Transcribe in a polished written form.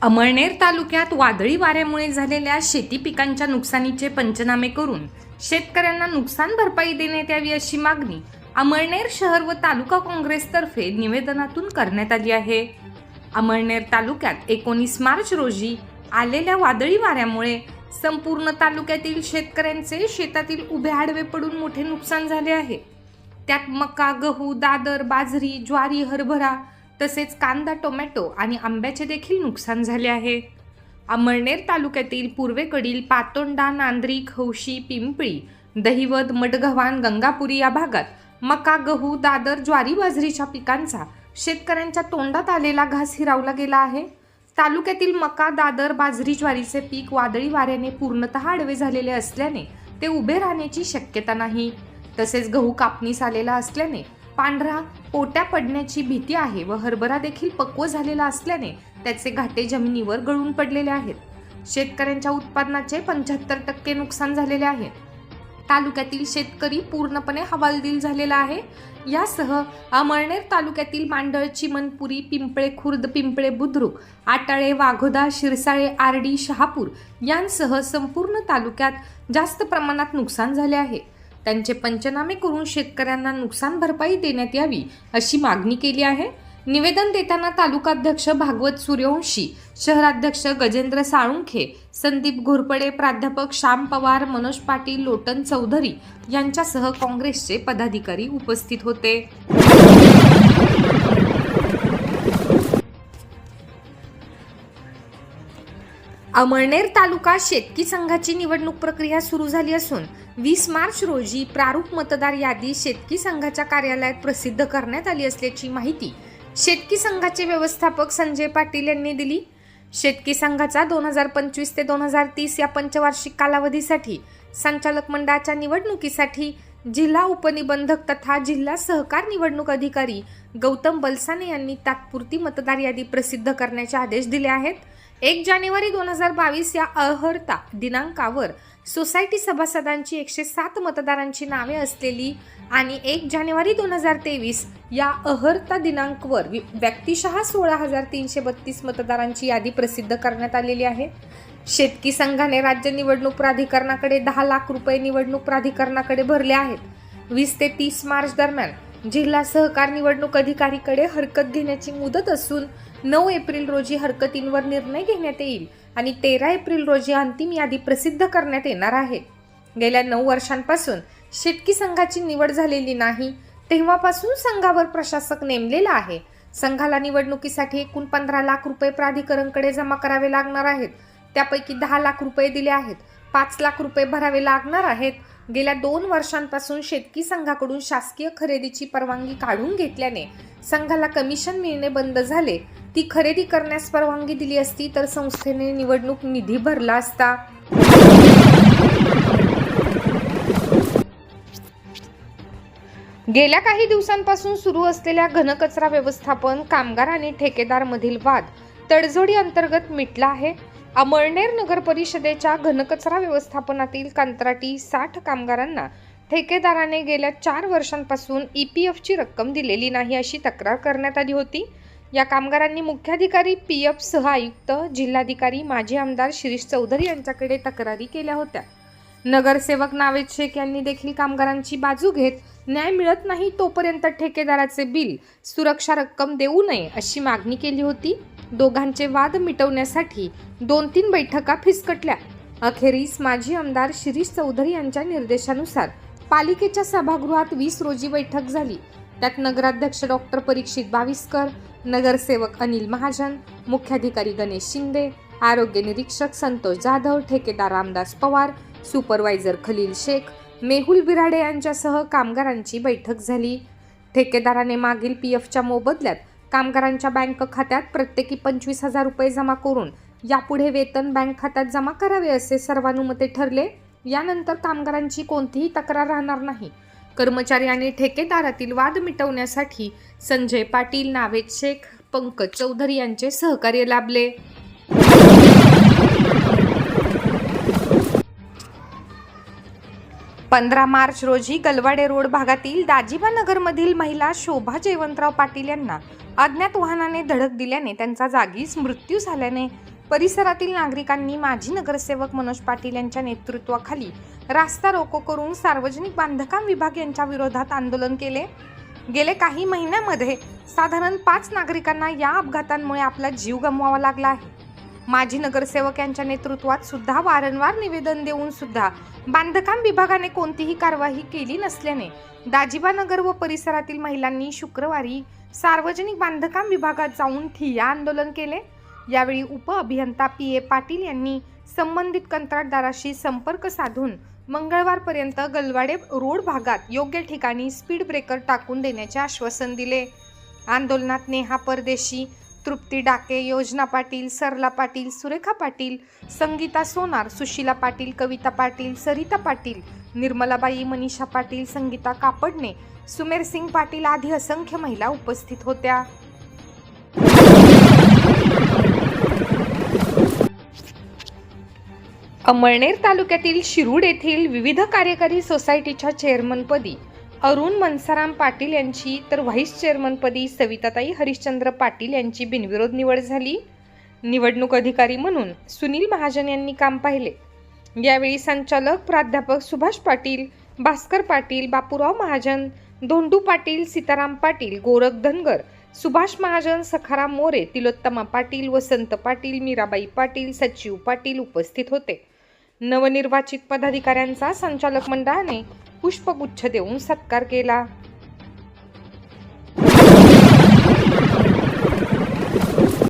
अमळनेर तालुक्यात वादळी वाऱ्यामुळे झालेल्या शेती पिकांच्या नुकसानीचे पंचनामे करून शेतकऱ्यांना नुकसान भरपाई देण्यात यावी अशी मागणी अमळनेर शहर व तालुका काँग्रेसतर्फे निवेदनातून करण्यात आली आहे। अमळनेर तालुक्यात 19 मार्च रोजी आलेल्या वादळी वाऱ्यामुळे संपूर्ण तालुक्यातील शेतकऱ्यांचे शेतातील उभे आडवे पडून मोठे नुकसान झाले आहे। त्यात मका, गहू, दादर, बाजरी, ज्वारी, हरभरा तसेच कांदा, टोमॅटो आणि आंब्याचे देखील नुकसान झाले आहे। अमळनेर तालुक्यातील पूर्वेकडील पातोंडा, नांदरी, खौशी, पिंपळी, दहिवद, मडगव्हाण, गंगापुरी या भागात मका, गहू, दादर, ज्वारी, बाजरीच्या पिकांचा शेतकऱ्यांच्या तोंडात आलेला घास हिरावला गेला आहे। तालुक्यातील मका, दादर, बाजरी, ज्वारीचे पीक वादळी वाऱ्याने पूर्णतः आडवे झालेले असल्याने ते उभे राहण्याची शक्यता नाही। तसेच गहू कापणीस आलेला असल्याने पांढरा पोट्या पडण्याची भीती आहे व हरभरा देखील पक्व झालेला असल्याने त्याचे घाटे जमिनीवर गळून पडलेले आहेत। शेतकऱ्यांच्या उत्पादनाचे 75% नुकसान झालेले आहे। तालुक्यातील शेतकरी पूर्णपणे हवालदिल झालेला आहे। यासह अमळनेर तालुक्यातील मांडळ, चिमनपुरी, पिंपळे खुर्द, पिंपळे बुद्रुक, आटाळे, वाघोदा, शिरसाळे, आरडी, शहापूर यांसह संपूर्ण तालुक्यात जास्त प्रमाणात नुकसान झाले आहे। त्यांचे पंचनामे करून शेतकऱ्यांना नुकसान भरपाई देण्यात यावी अशी मागणी केली आहे। निवेदन देताना तालुकाध्यक्ष भागवत सूर्यवंशी, शहराध्यक्ष गजेंद्र साळुंखे, संदीप घोरपडे, प्राध्यापक श्याम पवार, मनोज पाटील, लोटन चौधरी यांच्यासह काँग्रेसचे पदाधिकारी उपस्थित होते। अमळनेर तालुका शेतकी संघाची निवडणूक प्रक्रिया सुरू झाली असून 20 मार्च रोजी प्रारूप मतदार यादी शेतकी संघाच्या कार्यालयात प्रसिद्ध करण्यात आली असल्याची माहिती शेतकी संघाचे व्यवस्थापक संजय पाटील यांनी दिली। शेतकी संघाचा 2025 ते 2030 या पंचवार्षिक कालावधीसाठी संचालक मंडळाच्या निवडणुकीसाठी जिल्हा उपनिबंधक तथा जिल्हा सहकार निवडणूक अधिकारी गौतम बलसाने यांनी तात्पुरती मतदार यादी प्रसिद्ध करण्याचे आदेश दिले आहेत। 1 जानेवारी 2022 या अहर्ता दिनांकावर सोसायटी सभासदांची 107 मतदारांची नावे असलेली आणि 1 जानेवारी 2023 या अहर्ता दिनांकावर व्यक्तिशः 16,332 मतदारांची यादी प्रसिद्ध करण्यात आलेली आहे। शेतकी संघाने राज्य निवडणूक प्राधिकरणाकडे 10 लाख रुपये निवडणूक प्राधिकरणाकडे भरले आहेत। 20 ते 30 मार्च दरम्यान जिल्हा सहकार निवडणूक अधिकारीकडे हरकत घेण्याची मुदत असून 9 एप्रिल रोजी हरकतींवर निर्णय घेण्यात येईल आणि 13 एप्रिल रोजी अंतिम यादी प्रसिद्ध करण्यात येणार आहे। गेल्या 9 वर्षांपासून शेतकी संघाची निवड झालेली नाही, तेव्हापासून संघावर प्रशासक नेमलेला आहे। संघाला निवडणुकीसाठी एकूण 15 लाख रुपये प्राधिकरणकडे जमा करावे लागणार आहेत। त्यापैकी 10 लाख रुपये दिले आहेत, 5 लाख रुपये भरावे लागणार आहेत। गेल्या 2 वर्षांपासून शेतकी संघाकडून शासकीय खरेदीची परवानगी काढून घेतल्याने संघाला कमिशन मिळणे बंद झाले। ती खरेदी करण्यास परवानगी दिली असती तर संस्थेने निवडणूक निधी भरला असता। गेल्या काही दिवसांपासून सुरू असलेल्या घनकचरा व्यवस्थापन कामगार आणि ठेकेदार मधील वाद तडजोडी अंतर्गत मिटला आहे। अमळनेर नगर परिषदेच्या घनकचरा व्यवस्थापनातील कंत्राटी 60 कामगारांना ठेकेदाराने गेल्या 4 वर्षांपासून EPF ची रक्कम दिलेली नाही अशी तक्रार करण्यात आली होती। या कामगारांनी मुख्याधिकारी PF सह आयुक्त, जिल्हाधिकारी, माजी आमदार शिरीष चौधरी यांच्याकडे तक्रारी केल्या होत्या। नगरसेवक नावेद शेख यांनी देखील कामगारांची बाजू घेत न्याय मिळत नाही तोपर्यंत ठेकेदाराचे बिल, सुरक्षा रक्कम देऊ नये अशी मागणी केली होती। दोघांचे वाद मिटवण्यासाठी 2-3 बैठका फिसकटल्या। अखेरीस माजी आमदार शिरीष चौधरी यांच्या निर्देशानुसार पालिकेच्या सभागृहात 20 रोजी बैठक झाली। त्यात नगराध्यक्ष डॉक्टर परीक्षित बाविस्कर, नगरसेवक अनिल महाजन, मुख्याधिकारी गणेश शिंदे, आरोग्य निरीक्षक संतोष जाधव, ठेकेदार रामदास पवार, सुपरवायझर खलील शेख, मेहुल बिराडे यांच्यासह कामगारांची बैठक झाली। ठेकेदाराने मागील PFच्या मोबदल्यात कामगारांच्या बँक खात्यात प्रत्येकी 25,000 रुपये जमा करून यापुढे वेतन बँक खात्यात जमा करावे असे सर्वानुमते ठरले। यानंतर कामगारांची कोणतीही तक्रार राहणार नाही। कर्मचारी आणि ठेकेदारातील वाद मिटवण्यासाठी संजय पाटील, नावेद शेख, पंकज चौधरी यांचे सहकार्य लाभले। 15 मार्च रोजी गलवाडे रोड भागातील दाजिबा नगरमधील महिला शोभा जयवंतराव पाटील यांना अज्ञात वाहनाने धडक दिल्याने त्यांचा जागीच मृत्यू झाल्याने परिसरातील नागरिकांनी माजी नगरसेवक मनोज पाटील यांच्या नेतृत्वाखाली रास्ता रोको करून सार्वजनिक बांधकाम विभाग यांच्या विरोधात आंदोलन केले. गेले काही महिन्यामध्ये साधारण 5 नागरिकांना या अपघातांमुळे आपला जीव गमवावा लागला आहे. माजी नगरसेवक यांच्या नेतृत्वात सुद्धा वारंवार निवेदन देऊन सुद्धा बांधकाम विभागाने कोणतीही कारवाई केली नसल्याने दाजिबानगर व परिसरातील महिलांनी शुक्रवारी सार्वजनिक बांधकाम विभागात जाऊन ठिय्या आंदोलन केले. यावेळी उप अभियंता पी.ए. पाटील यांनी संबंधित कंत्राटदाराशी संपर्क साधून मंगळवारपर्यंत गलवाडे रोड भागात योग्य ठिकाणी स्पीड ब्रेकर टाकून देण्याचे आश्वासन दिले. आंदोलनात नेहा परदेशी, तृप्ती डाके, योजना पाटील, सरला पाटील, सुरेखा पाटील, संगीता सोनार, सुशीला पाटील, कविता पाटील, सरिता पाटील, निर्मलाबाई, मनीषा पाटील, संगीता कापडणे, सुमेर सिंग पाटील आदी असंख्य महिला उपस्थित होत्या. अमळनेर तालुक्यातील शिरूड येथील विविध कार्यकारी सोसायटीच्या चेअरमनपदी अरुण मनसाराम पाटील यांची तर व्हाईस चेअरमनपदी सविताताई हरिश्चंद्र पाटील यांची बिनविरोध निवड झाली. निवडणूक अधिकारी म्हणून सुनील महाजन यांनी काम पाहिले. यावेळी संचालक प्राध्यापक सुभाष पाटील, भास्कर पाटील, बापूराव महाजन, धोंडू पाटील, सीताराम पाटील, गोरख धनगर, सुभाष महाजन, सखाराम मोरे, तिलोत्तमा पाटील, वसंत पाटील, मीराबाई पाटील, सचिव पाटील उपस्थित होते. नवनिर्वाचित पदाधिकाऱ्यांचा संचालक मंडळाने पुष्पगुच्छ देऊन सत्कार केला.